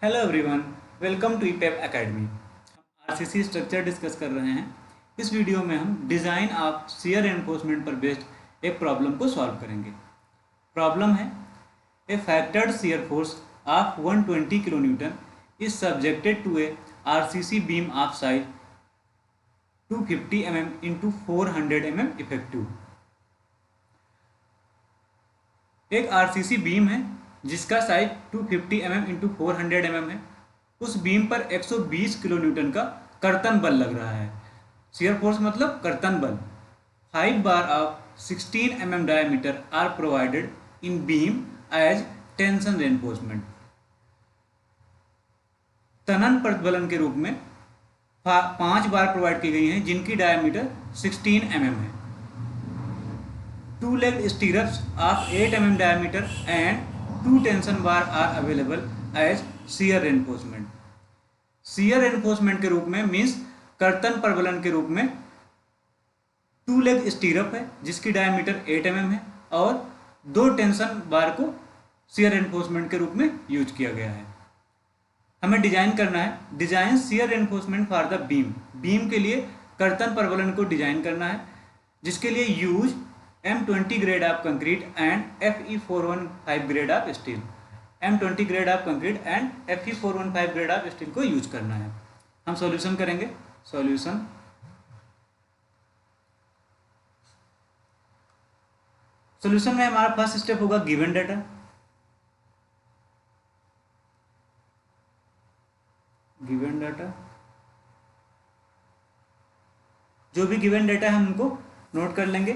Hello everyone, welcome to Epep academy. हम RCC structure discuss कर रहे हैं। इस वीडियो में हम डिज़ाइन ऑफ शियर एनफोर्समेंट पर बेस्ड एक प्रॉब्लम को सॉल्व करेंगे। प्रॉब्लम है a factored shear force of 120 kilo newton is subjected to a RCC beam of size 250 mm into 400 mm effective. एक आरसीसी बीम है जिसका साइज 250 mm इंटू 400 mm है। उस बीम पर 120 किलो न्यूटन का कर्तन बल लग रहा है। शियर फोर्स मतलब कर्तन बल। 5 bar of 16 mm diameter are provided in beam as tension reinforcement. तनन प्रतिबलन के रूप में 5 बार प्रोवाइड की गई हैं जिनकी डायमीटर 16 mm है। 2 legged stirrups of 8 mm diameter and 2 tension bar are available as shear reinforcement। shear reinforcement के रूप में मीन्स कर्तन प्रबलन के रूप में 2 लेग स्टीरअप है जिसकी डायमीटर 8 mm है और 2 टेंशन बार को shear reinforcement के रूप में यूज किया गया है। हमें डिजाइन करना है। Design shear reinforcement for the beam. Beam के लिए कर्तन प्रबलन को डिजाइन करना है जिसके लिए use M20 grade of concrete and Fe415 grade of steel. M20 grade of concrete and Fe415 grade of steel को यूज करना है। हम सॉल्यूशन करेंगे। सॉल्यूशन में हमारा फर्स्ट स्टेप होगा गिवन डाटा। गिवन डाटा, जो भी गिवन डाटा है हम उनको नोट कर लेंगे।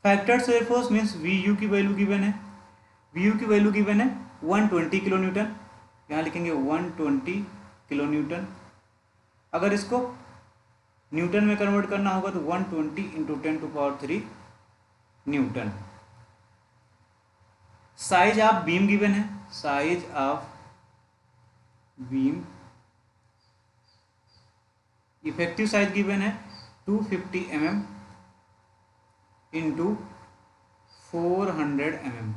Factored shear force means Vu की वैल्यू गिवन है। Vu की वैल्यू गिवन है 120 किलो न्यूटन। यहाँ लिखेंगे 120 किलो न्यूटन। अगर इसको न्यूटन में कन्वर्ट करना होगा तो 120 into 10⁻³ newton. Size of beam given है। Size of beam, effective size given है 250 mm into 400 mm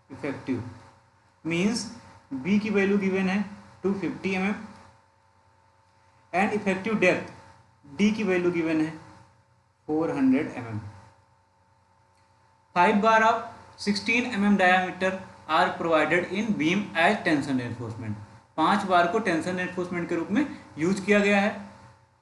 effective. Means B की वैल्यू गिवन है 250 mm and effective depth D की वैल्यू गिवन है 400 mm। 5 bar of 16 mm diameter are provided in beam as tension reinforcement. 5 bar को tension reinforcement के रूप में use किया गया है,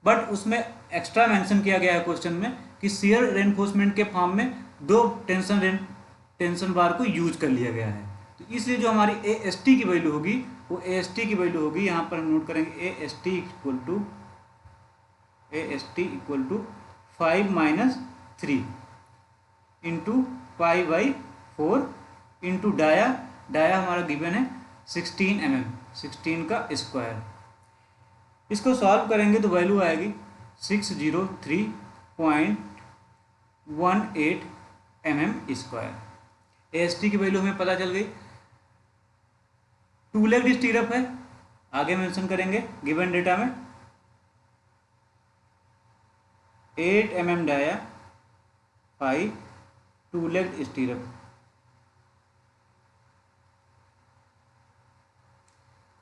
बट उसमें एक्स्ट्रा मेंशन किया गया है क्वेश्चन में कि शियर रेनफोर्समेंट के फॉर्म में 2 टेंशन बार को यूज कर लिया गया है। तो इसलिए जो हमारी AST की वैल्यू होगी वो AST की वैल्यू होगी, यहाँ पर हम नोट करेंगे AST equal to 5 - 3 into π/4 into dia हमारा गिवन है 16 mm, 16 का स्क्वायर। इसको सॉल्व करेंगे तो वैल्यू आएगी 603.18 mm स्क्वायर। AST की वैल्यू हमें पता चल गई। 2 लेग्ड स्टीरअप है, आगे मेंशन करेंगे गिवन डेटा में। 8 mm dia 5 2 legged stirrup.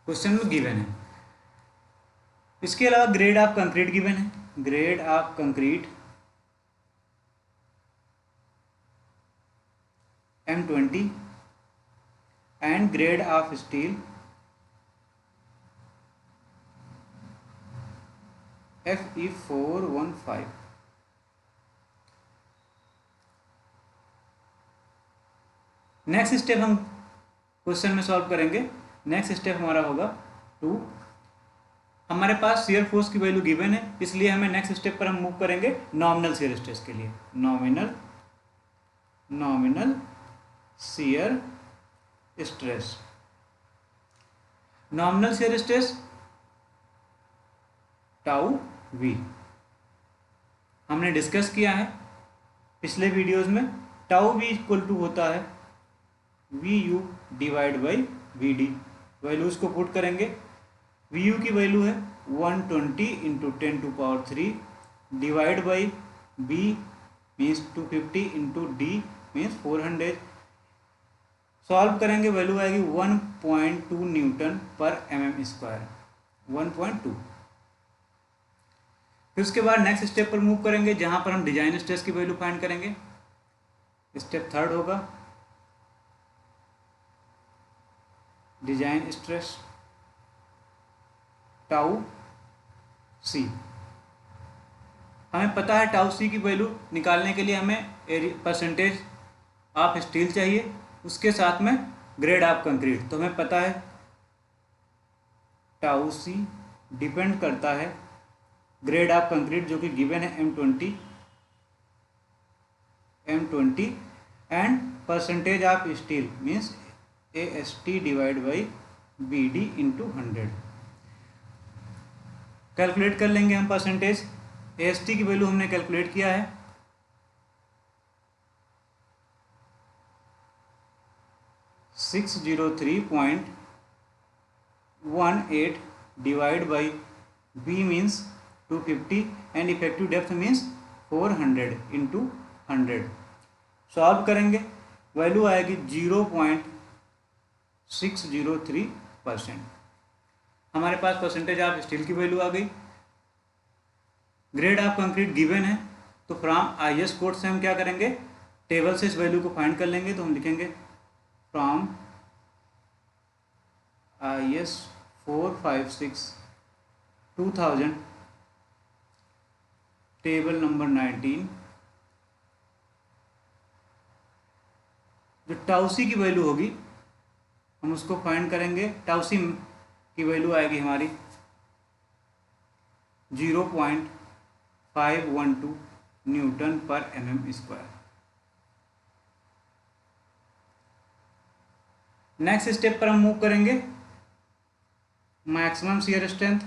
Question में गिवन है। इसके अलावा ग्रेड ऑफ कंक्रीट गिवन है। Grade of concrete M20 and grade of steel Fe415। Next step हम क्वेश्चन में सॉल्व करेंगे। नेक्स्ट स्टेप हमारा होगा 2। हमारे पास शियर फोर्स की वैल्यू गिवन है, इसलिए हमें नेक्स्ट स्टेप पर हम मूव करेंगे नॉमिनल शियर स्ट्रेस के लिए। Nominal shear stress. Nominal shear stress τV हमने डिस्कस किया है पिछले वीडियोस में। τV इक्वल टू होता है Vu divide by Vd। Values को पुट करेंगे। Vu की वैल्यू है 120 into 10⁻³ divide by B means 250 into D means 400 solve करेंगे, वैल्यू आएगी 1.2 न्यूटन पर mm स्क्वायर, 1.2। फिर उसके बाद नेक्स्ट स्टेप पर मूव करेंगे, जहां पर हम डिजाइन स्ट्रेस की वैल्यू फाइंड करेंगे। स्टेप थर्ड होगा डिजाइन स्ट्रेस टाउ सी। हमें पता है टाउ सी की वैल्यू निकालने के लिए हमें परसेंटेज ऑफ स्टील चाहिए, उसके साथ में ग्रेड ऑफ कंक्रीट। तो हमें पता है टाउ सी डिपेंड करता है ग्रेड ऑफ कंक्रीट जो कि गिवन है M20 and percentage of steel means AST divide by BD into 100। Calculate कर लेंगे हम परसेंटेज। AST की वैल्यू हमने कैलकुलेट किया है 603.18 divide by B means 250 and effective depth means 400 into 100। Solve करेंगे, वैल्यू आएगी 0.603%। हमारे पास परसेंटेज ऑफ स्टील की वैल्यू आ गई। ग्रेड ऑफ कंक्रीट गिवन है, तो फ्रॉम IS कोड से हम क्या करेंगे, टेबल से इस वैल्यू को फाइंड कर लेंगे। तो हम लिखेंगे फ्रॉम IS 456/2000 टेबल नंबर 19, जो टाउसी की वैल्यू होगी हम उसको फाइंड करेंगे। टाउसी की वैल्यू आएगी हमारी 0.512 न्यूटन पर mm स्क्वायर। नेक्स्ट स्टेप पर हम मूव करेंगे, मैक्सिमम शियर स्ट्रेंथ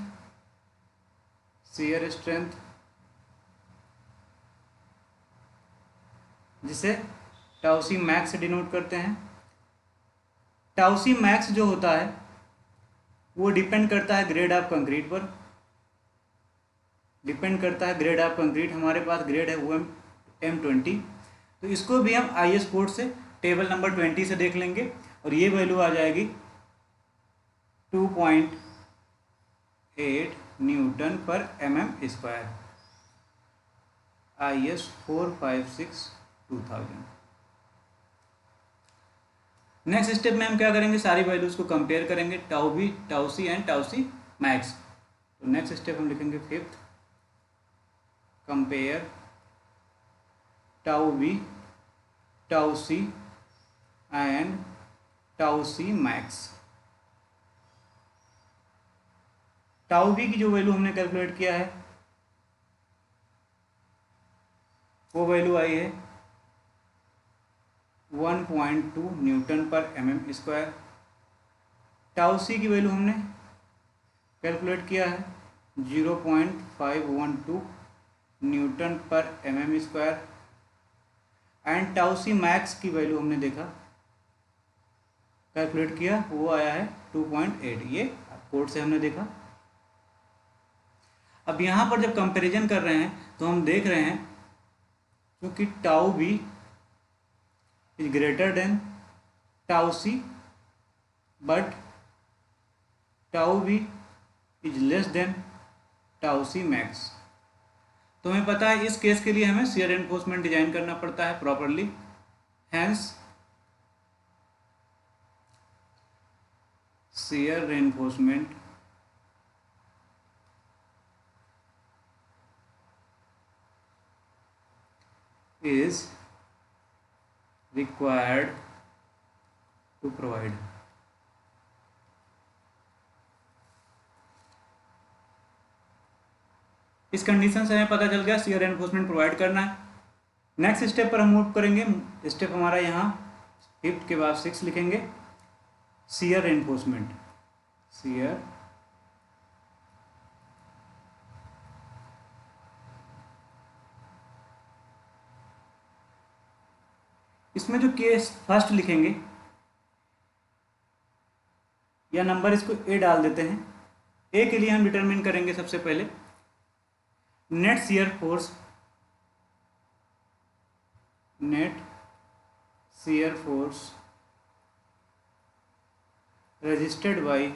जिसे टाउसी मैक्स से डिनोट करते हैं। टाउसी मैक्स जो होता है वो डिपेंड करता है ग्रेड ऑफ कंक्रीट पर, डिपेंड करता है ग्रेड ऑफ कंक्रीट। हमारे पास ग्रेड है वो M20, तो इसको भी हम IS कोड से टेबल नंबर 20 से देख लेंगे और ये वैल्यू आ जाएगी 2.8 न्यूटन पर mm square, IS 456/2000। Next step में हम क्या करेंगे, सारी वैल्यूज को कंपेयर करेंगे, tau B, tau C and tau C max. तो नेक्स्ट स्टेप हम लिखेंगे 5th, compare tau B, tau C and tau C max. Tau B की जो वैल्यू हमने कैलकुलेट किया है वो वैल्यू आई है 1.2 न्यूटन पर mm स्क्वायर। टाउ सी की वैल्यू हमने कैलकुलेट किया है 0.512 न्यूटन पर mm square and tau C max की वैल्यू हमने देखा, कैलकुलेट किया, वो आया है 2.8। ये कोड से हमने देखा। अब यहाँ पर जब कंपैरिजन कर रहे हैं तो हम देख रहे हैं क्योंकि tau B is greater than tau c but tau b is less than tau c max। तो हमें पता है इस केस के लिए हमें शियर एनफोर्समेंट डिजाइन करना पड़ता है properly, hence shear enforcement is required to provide। इस कंडीशन से हमें पता चल गया शियर एनफोर्समेंट प्रोवाइड करना है। नेक्स्ट स्टेप पर हम मूव करेंगे। स्टेप हमारा यहाँ 5th के बाद 6 लिखेंगे, शियर एनफोर्समेंट। शियर इसमें जो केस फर्स्ट लिखेंगे या नंबर इसको A डाल देते हैं। A के लिए हम डिटरमिन करेंगे सबसे पहले net shear force, net shear force resisted by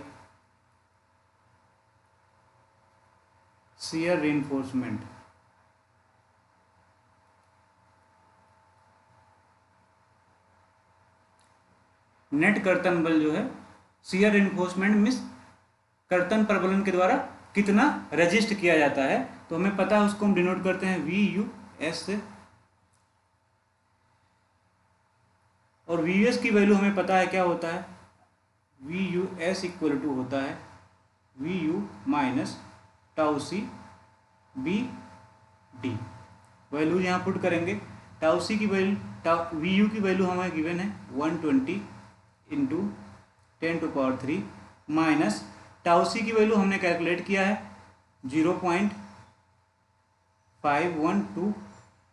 shear reinforcement. Net कर्तन बल जो है shear reinforcement मीन्स कर्तन प्रबलन के द्वारा कितना रजिस्ट किया जाता है, तो हमें पता है उसको हम डिनोट करते हैं VUS से, और VUS की वैल्यू हमें पता है क्या होता है, VUS इक्वल टू होता है VU minus tau C B D. Value यहाँ पुट करेंगे, टाउ सी की वैल्यू VU की वैल्यू हमें गिवन है 120 इंटू 10⁻³ माइनस टाउ सी की वैल्यू हमने कैलकुलेट किया है 0.512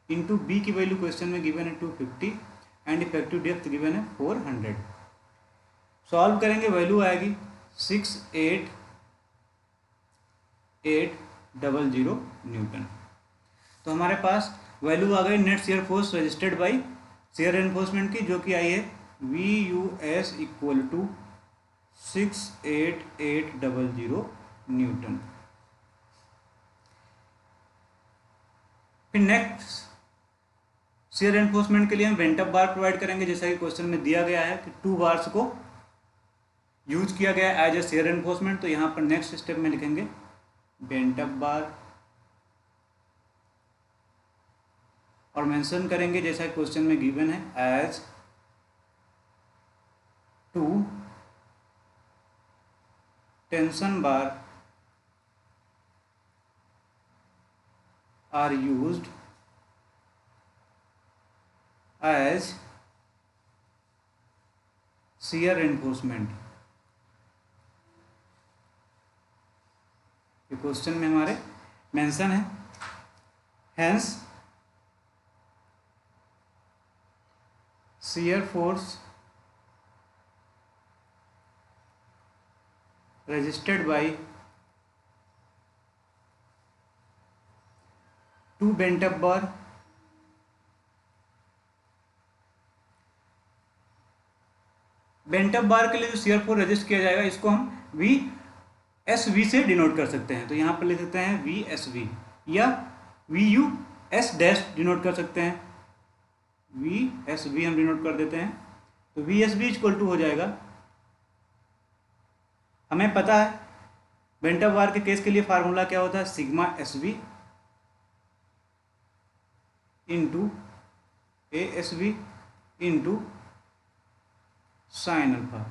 इंटू बी की वैल्यू क्वेश्चन में गिवन है 250 एंड इफेक्टिव डेप्थ गिवन है 400। सॉल्व करेंगे, वैल्यू आएगी 68800 न्यूटन। तो हमारे पास वैल्यू आ गई net shear force registered by shear enforcement की, जो कि आई है VUS इक्वल टू 68800 न्यूटन। फिर नेक्स्ट शियर एनफोर्समेंट के लिए हम बेंट अप बार प्रोवाइड करेंगे, जैसा कि क्वेश्चन में दिया गया है कि 2 बार्स को यूज किया गया एज ए शियर एनफोर्समेंट। तो यहाँ पर नेक्स्ट स्टेप में लिखेंगे बेंट अप बार और मेंशन करेंगे जैसा क्वेश्चन में गिवन है as 2 tension bar are used as shear enforcement. ये क्वेश्चन में हमारे मेंशन है, hence shear force resisted by 2 bent up bar bent up bar के लिए जो शियर फोर्स रजिस्ट किया जाएगा इसको हम VSV से डिनोट कर सकते हैं। तो यहाँ पर लिख सकते हैं VSV या VUS डैश डिनोट कर सकते हैं, VSV हम डिनोट कर देते हैं। तो VSV इक्वल टू हो जाएगा, हमें पता है बेंट अप बार के केस के लिए फार्मूला क्या होता है, sigma SV into ASV into sine alpha.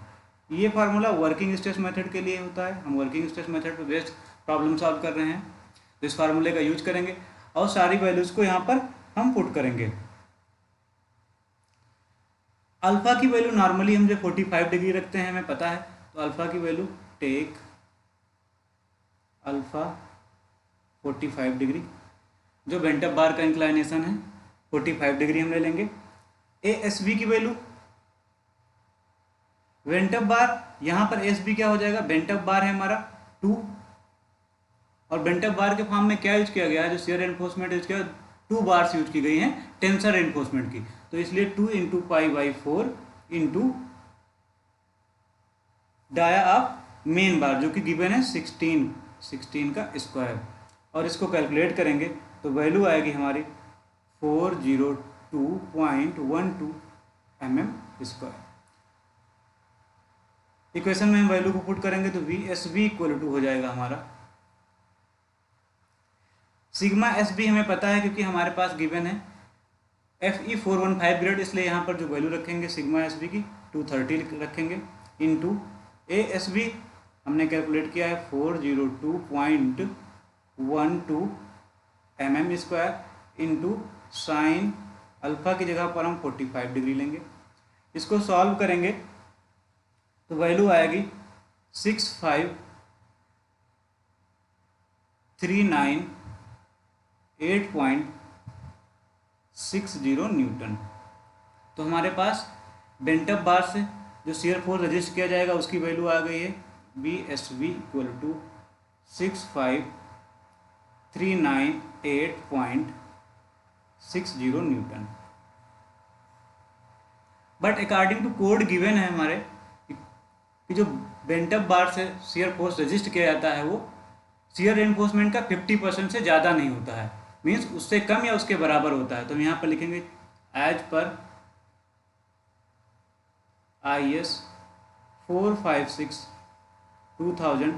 ये फार्मूला वर्किंग स्ट्रेस मेथड के लिए होता है, हम वर्किंग स्ट्रेस मेथड पर बेस्ड प्रॉब्लम सॉल्व कर रहे हैं, तो इस फार्मूले का यूज करेंगे और सारी वैल्यूज को यहाँ पर हम पुट करेंगे। अल्फा की वैल्यू नॉर्मली हम जो 45 डिग्री रखते हैं हमें पता है, तो अल्फा की वैल्यू टेक अल्फा 45 डिग्री, जो बेंट अप बार का इंक्लाइनेशन है 45 डिग्री हम ले लेंगे। ASV की वैल्यू, बेंट अप बार यहाँ पर ASV क्या हो जाएगा, बेंट अप बार है हमारा 2 और बेंट अप बार के फॉर्म में क्या यूज किया गया है, जो शियर एनफोर्समेंट यूज किया 2 बार्स यूज की गई हैं टेंसर एनफोर्समेंट की, तो इसलिए 2 into π/4 into dia of main bar जो कि गिवन है 16 का स्क्वायर, और इसको कैलकुलेट करेंगे तो वैल्यू आएगी हमारी 402.12 mm²। इक्वेशन में हम वैल्यू को पुट करेंगे तो VSV इक्वल टू हो जाएगा हमारा सिग्मा SB, हमें पता है क्योंकि हमारे पास गिवन है FE 415 ग्रेड, इसलिए यहाँ पर जो वैल्यू रखेंगे सिग्मा SB की 230 रखेंगे इंटू ASB हमने कैलकुलेट किया है 402.12 mm² इंटू साइन अल्फा की जगह पर हम 45 डिग्री लेंगे। इसको सॉल्व करेंगे तो वैल्यू आएगी 65398.60 न्यूटन। तो हमारे पास बेंट अप बार से जो शियर फोर्स रजिस्ट किया जाएगा उसकी वैल्यू आ गई है VSV equal to 65398.60 newton. But according to code given है हमारे कि जो बेंट अप बार से शियर फोर्स रजिस्ट किया जाता है वो शियर रेनफोर्समेंट का 50% से ज़्यादा नहीं होता है, मीन्स उससे कम या उसके बराबर होता है। तो हम यहाँ पर लिखेंगे एज पर IS 456/2000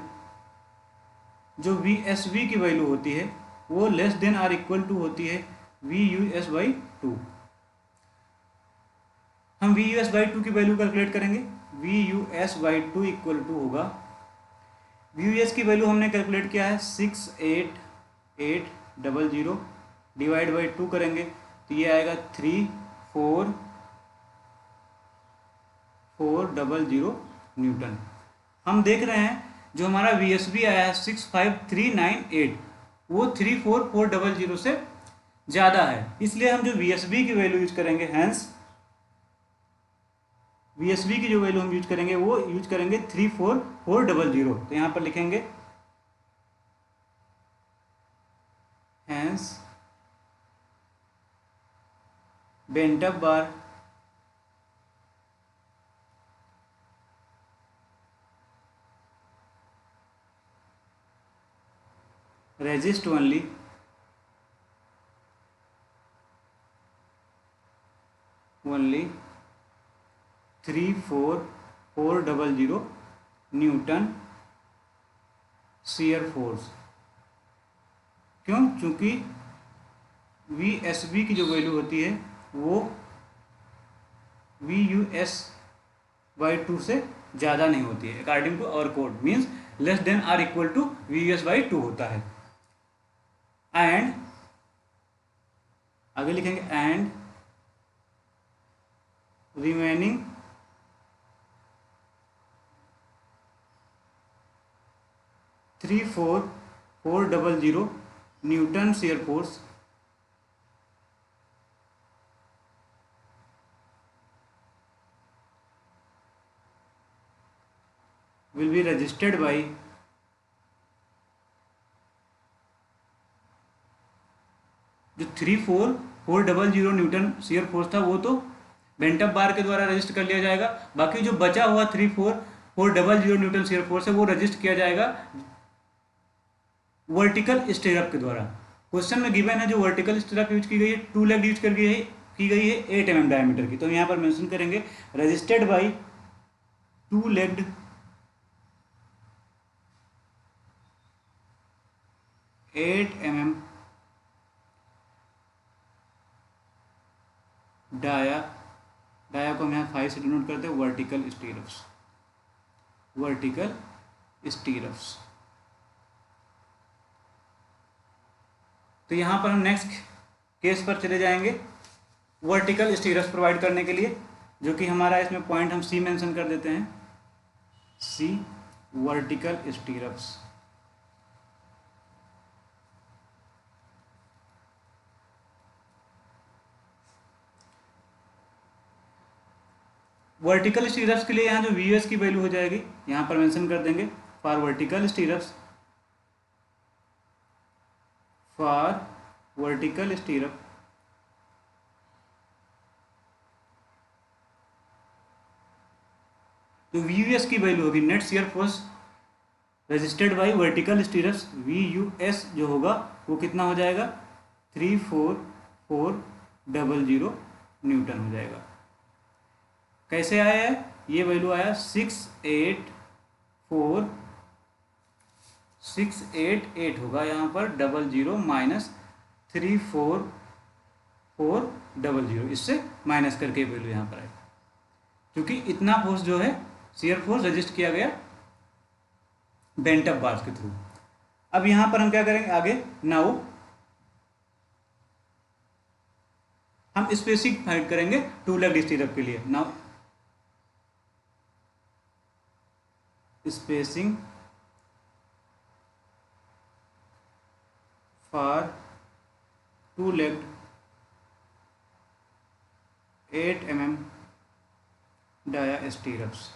जो VSV की वैल्यू होती है वो less than or equal to होती है VUS/2। हम VUS/2 की वैल्यू कैलकुलेट करेंगे। VUS/2 इक्वल टू होगा, VUS की वैल्यू हमने कैलकुलेट किया है 68800 डिवाइड बाई 2 करेंगे तो ये आएगा 34400 न्यूटन। हम देख रहे हैं जो हमारा VSB आया है 65398 वो 34400 से ज़्यादा है, इसलिए हम जो VSB की वैल्यू यूज करेंगे, हैंस VSB की जो वैल्यू हम यूज करेंगे वो यूज करेंगे 34400। तो यहाँ पर लिखेंगे हैंस बेंट अप बार resist only 34400 newton shear force. क्यों? चूंकि VSB की जो वैल्यू होती है वो VUS/2 से ज़्यादा नहीं होती है, according to our code, means less than or equal to VUS/2 होता है। एंड आगे लिखेंगे and remaining 34400 newton shear force will be resisted by जो 34400 न्यूटन शियर फोर्स था वो तो बेंट अप बार के द्वारा रजिस्ट कर लिया जाएगा, बाकी जो बचा हुआ 34400 न्यूटन शियर फोर्स है वो रजिस्ट किया जाएगा वर्टिकल स्टिरअप के द्वारा। क्वेश्चन में गिवन है जो वर्टिकल स्टिरअप यूज की गई है 2 लेग यूज की गई है 8 mm डायमीटर की, तो यहाँ पर मेंशन करेंगे resisted by 2 legged 8 mm dia को हम यहाँ 5 से डिनोट करते हैं वर्टिकल स्टीरप्स। तो यहाँ पर हम नेक्स्ट केस पर चले जाएंगे वर्टिकल स्टीरप्स प्रोवाइड करने के लिए, जो कि हमारा इसमें पॉइंट हम C मेंशन कर देते हैं, C vertical stirrups. Vertical stirrups के लिए यहाँ जो VUS की वैल्यू हो जाएगी यहाँ पर मेंशन कर देंगे फॉर वर्टिकल स्टीरप्स तो VUS की वैल्यू होगी net shear force रजिस्टेड by vertical stirrups, VUS जो होगा वो कितना हो जाएगा 34400 न्यूटन हो जाएगा। कैसे आया है? ये वैल्यू आया 688 होगा यहाँ पर 00 माइनस 34400, इससे माइनस करके वैल्यू यहाँ पर आएगा, क्योंकि इतना फोर्स जो है शियर फोर्स रजिस्ट किया गया बेंट अप बार्स के थ्रू। अब यहाँ पर हम क्या करेंगे आगे, नाउ हम स्पेसिंग फाइंड करेंगे 2 लेग स्टीरअप के लिए। Now spacing for 2 legged 8 mm dia stirrups.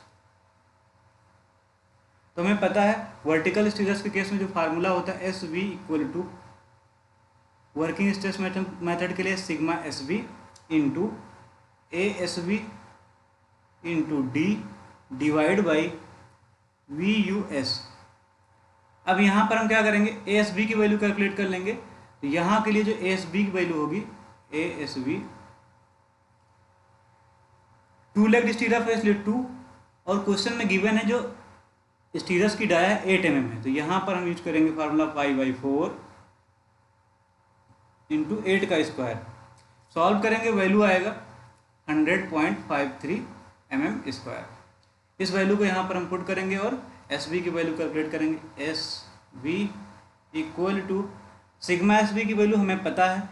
तो हमें पता है वर्टिकल स्टीरप्स के केस में जो फार्मूला होता है SV equal to working stress method के लिए sigma SV into ASV into D divide by VUS। अब यहाँ पर हम क्या करेंगे, ASB की वैल्यू कैलकुलेट कर लेंगे। तो यहाँ के लिए जो ASB की वैल्यू होगी, ASB 2 लेग स्टीरअप है इसलिए 2, और क्वेश्चन में गिवन है जो स्टीरस की डाया 8 mm है, तो यहाँ पर हम यूज करेंगे फार्मूला π/4 इंटू 8 का स्क्वायर। सॉल्व करेंगे, वैल्यू आएगा 100.53 mm²। इस वैल्यू को यहाँ पर हम पुट करेंगे और SB की वैल्यू कैलकुलेट करेंगे। SB equal to sigma SB की वैल्यू हमें पता है,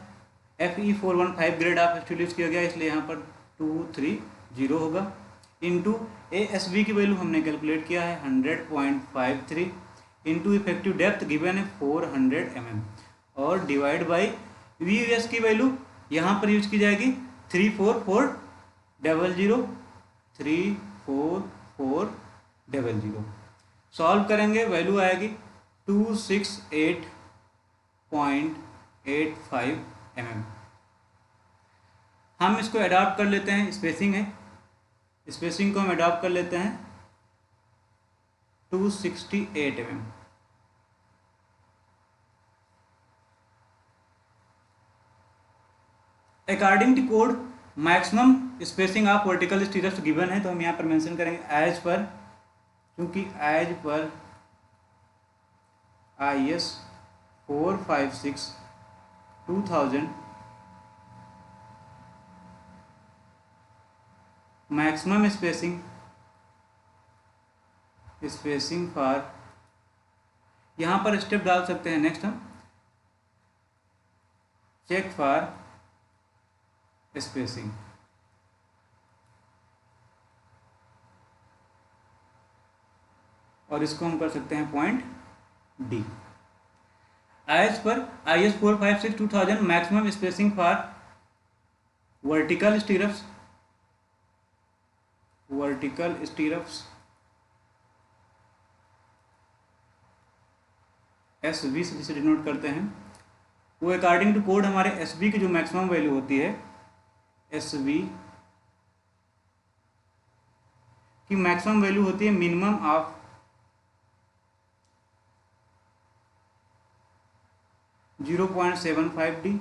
FE415 grade of steel use किया गया, इसलिए यहाँ पर 230 होगा, इंटू ASB की वैल्यू हमने कैलकुलेट किया है 100.53 इंटू इफेक्टिव डेप्थ गिवन है 400 mm, और डिवाइड बाई VUS की वैल्यू यहाँ पर यूज की जाएगी 34400। 34400 सॉल्व करेंगे, वैल्यू आएगी 268.85 mm। हम इसको अडॉप्ट कर लेते हैं, स्पेसिंग है, स्पेसिंग को हम अडॉप्ट कर लेते हैं 268 mm। According to code maximum spacing of vertical stirrups given है, तो हम यहाँ पर मेंशन करेंगे एज पर, क्योंकि एज पर IS 456/2000 मैक्सिमम स्पेसिंग फॉर, यहाँ पर स्टेप डाल सकते हैं नेक्स्ट हम, चेक फॉर स्पेसिंग। और इसको हम कर सकते हैं पॉइंट D। एज पर IS 456/2000 maximum spacing for vertical stirrups SB से जिसे डिनोट करते हैं, वो अकॉर्डिंग टू कोड हमारे SB की जो मैक्सिमम वैल्यू होती है, SB की मैक्सिमम वैल्यू होती है मिनिमम ऑफ 0.75D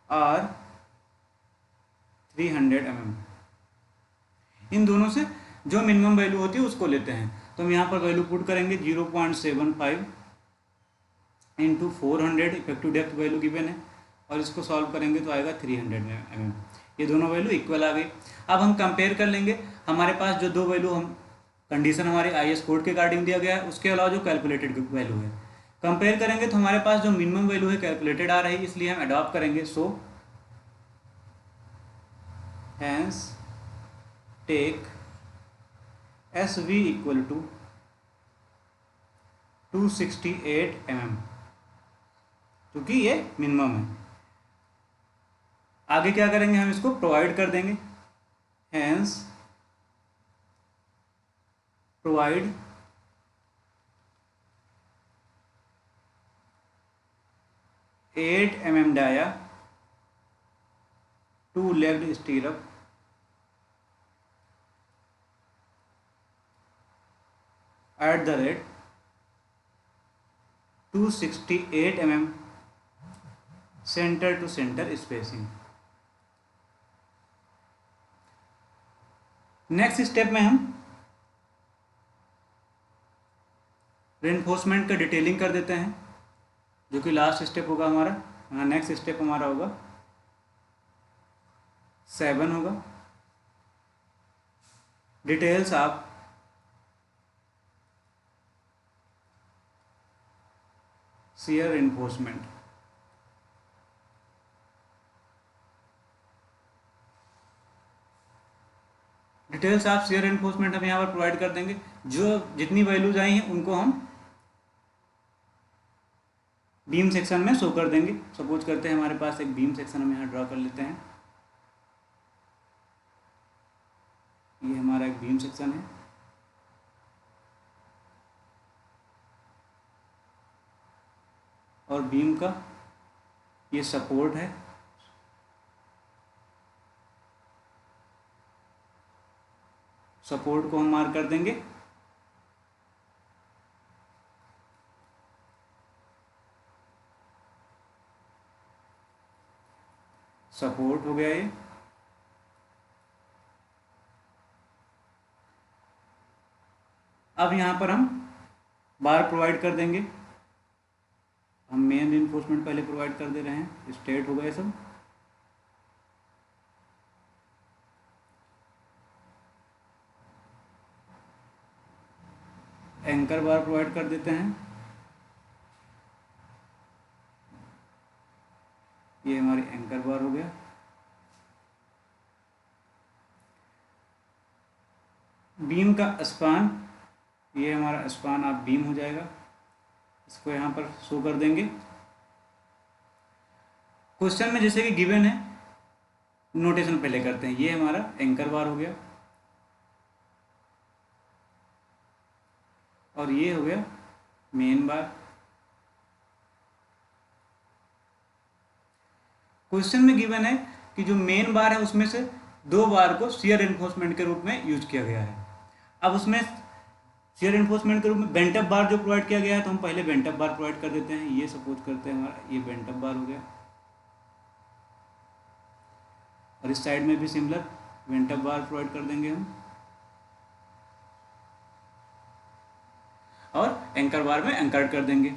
और 300 mm। इन दोनों से जो मिनिमम वैल्यू होती है उसको लेते हैं, तो हम यहाँ पर वैल्यू पुट करेंगे 0.75 into 400, effective depth value given है, और इसको सॉल्व करेंगे तो आएगा 300 mm। ये दोनों वैल्यू इक्वल आ गई। अब हम कंपेयर कर लेंगे, हमारे पास जो दो वैल्यू हम कंडीशन हमारे IS कोड के अकॉर्डिंग दिया गया है, उसके अलावा जो कैलकुलेटेड वैल्यू है, कंपेयर करेंगे तो हमारे पास जो मिनिमम वैल्यू है कैलकुलेटेड आ रही है, इसलिए हम अडॉप्ट करेंगे। So hence take SB equal to 268 mm, क्योंकि ये मिनिमम है। आगे क्या करेंगे, हम इसको प्रोवाइड कर देंगे, hence provide eight mm dia 2 legged stirrup at the rate 268 mm centre to centre spacing. Next step में हम रेनफोर्समेंट का डिटेलिंग कर देते हैं, जो कि लास्ट स्टेप होगा हमारा। हाँ, नेक्स्ट स्टेप हमारा होगा 7 होगा, details of shear reinforcement. Details of shear reinforcement हम यहाँ पर प्रोवाइड कर देंगे। जो जितनी वैल्यूज आई हैं उनको हम बीम सेक्शन में शो कर देंगे। सपोज करते हैं हमारे पास एक बीम सेक्शन हम यहाँ ड्रॉ कर लेते हैं। ये हमारा एक बीम सेक्शन है, और बीम का ये सपोर्ट है, सपोर्ट को हम मार्क कर देंगे सपोर्ट हो गया ये। अब यहाँ पर हम बार प्रोवाइड कर देंगे। हम मेन रिइंफोर्समेंट पहले प्रोवाइड कर दे रहे हैं, स्ट्रेट हो गए सब। एंकर बार प्रोवाइड कर देते हैं। ये हमारी एंकर बार हो गया। बीम का स्पान, ये हमारा स्पान आप बीम हो जाएगा, इसको यहाँ पर शो कर देंगे। क्वेश्चन में जैसे कि गिवन है, नोटेशन पहले करते हैं। ये हमारा एंकर बार हो गया और ये हो गया मेन बार। क्वेश्चन में गिवन है कि जो मेन बार है उसमें से 2 बार को शियर एनफोर्समेंट के रूप में यूज किया गया है। अब उसमें शियर एनफोर्समेंट के रूप में बेंट अप बार जो प्रोवाइड किया गया है, तो हम पहले बेंट अप बार प्रोवाइड कर देते हैं। ये सपोज करते हैं हमारा ये बेंट अप बार हो गया, और इस साइड में भी सिमिलर बेंट अप बार प्रोवाइड कर देंगे हम, और एंकर बार में एंकर्ड कर देंगे।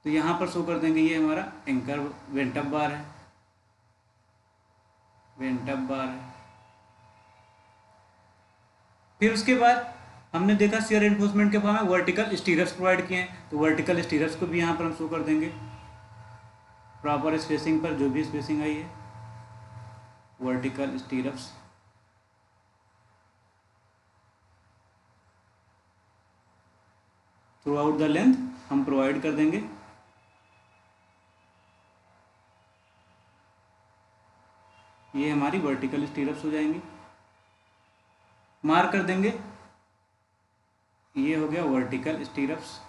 तो यहाँ पर शो कर देंगे ये हमारा एंकर बेंट अप बार है, बेंट अप बार है। फिर उसके बाद हमने देखा शियर एनफोर्समेंट के फॉर्म में वर्टिकल स्टीरप्स प्रोवाइड किए हैं, तो वर्टिकल स्टीरप्स को भी यहाँ पर हम शो कर देंगे। प्रॉपर स्पेसिंग पर जो भी स्पेसिंग आई है, vertical stirrups. Through out the length हम प्रोवाइड कर देंगे। ये हमारी वर्टिकल स्टीरप्स हो जाएंगी। मार्क कर देंगे, ये हो गया वर्टिकल स्टीरप्स।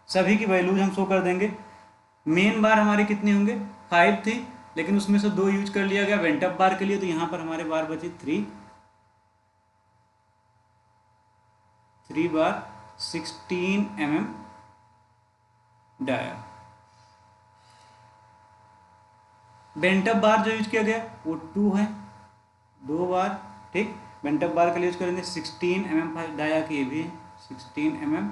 सभी की वैल्यूज हम शो कर देंगे। मेन बार हमारी कितनी होंगे, 5 थी, लेकिन उसमें से 2 यूज कर लिया गया बेंट अप बार के लिए, तो यहाँ पर हमारे बार बची 3 बार 16 mm डाया। बेंट अप बार जो यूज किया गया वो 2 है, 2 बार, ठीक। बेंट अप बार के लिए यूज करेंगे 16 mm डाया की, ये भी 16 mm,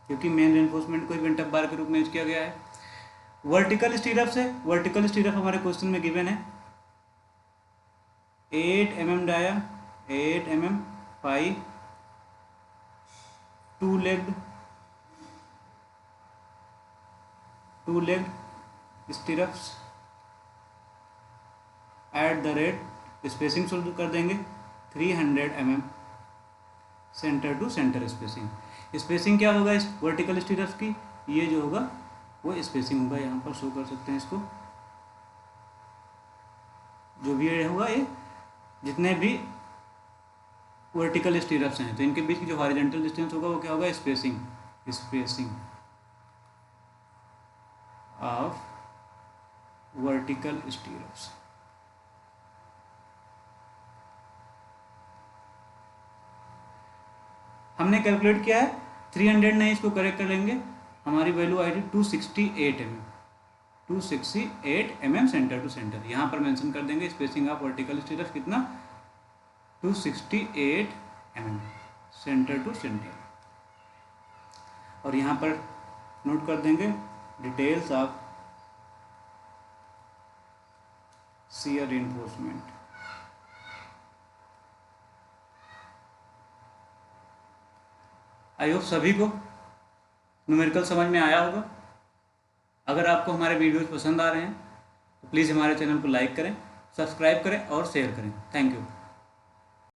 क्योंकि मेन रेनफोर्समेंट को बेंट अप बार के रूप में यूज किया गया है। वर्टिकल स्टीरप्स है, वर्टिकल स्टीरप हमारे क्वेश्चन में गिवन है 8 mm dia, 8 mm 5 2 legged stirrups at the rate, spacing शुरू कर देंगे 300 mm centre to centre spacing. Spacing क्या होगा इस वर्टिकल स्टीरप्स की, ये जो होगा वो स्पेसिंग होगा, यहाँ पर शो कर सकते हैं इसको। जो भी ये होगा, ये जितने भी वर्टिकल स्टीरप्स हैं, तो इनके बीच की जो हॉरिजॉन्टल डिस्टेंस होगा वो क्या होगा, spacing, spacing of vertical stirrups. हमने कैलकुलेट किया है 300 नहीं, इसको करेक्ट कर लेंगे। हमारी वैल्यू आई थी 268 mm, 268 mm centre to centre. यहाँ पर मेंशन कर देंगे स्पेसिंग ऑफ वर्टिकल स्टीरप्स कितना, 268 mm सेंटर टू सेंटर। और यहाँ पर नोट कर देंगे details of shear reinforcement. I hope सभी को न्यूमेरिकल समझ में आया होगा। अगर आपको हमारे वीडियोस पसंद आ रहे हैं तो प्लीज़ हमारे चैनल को लाइक करें, सब्सक्राइब करें और शेयर करें। Thank you.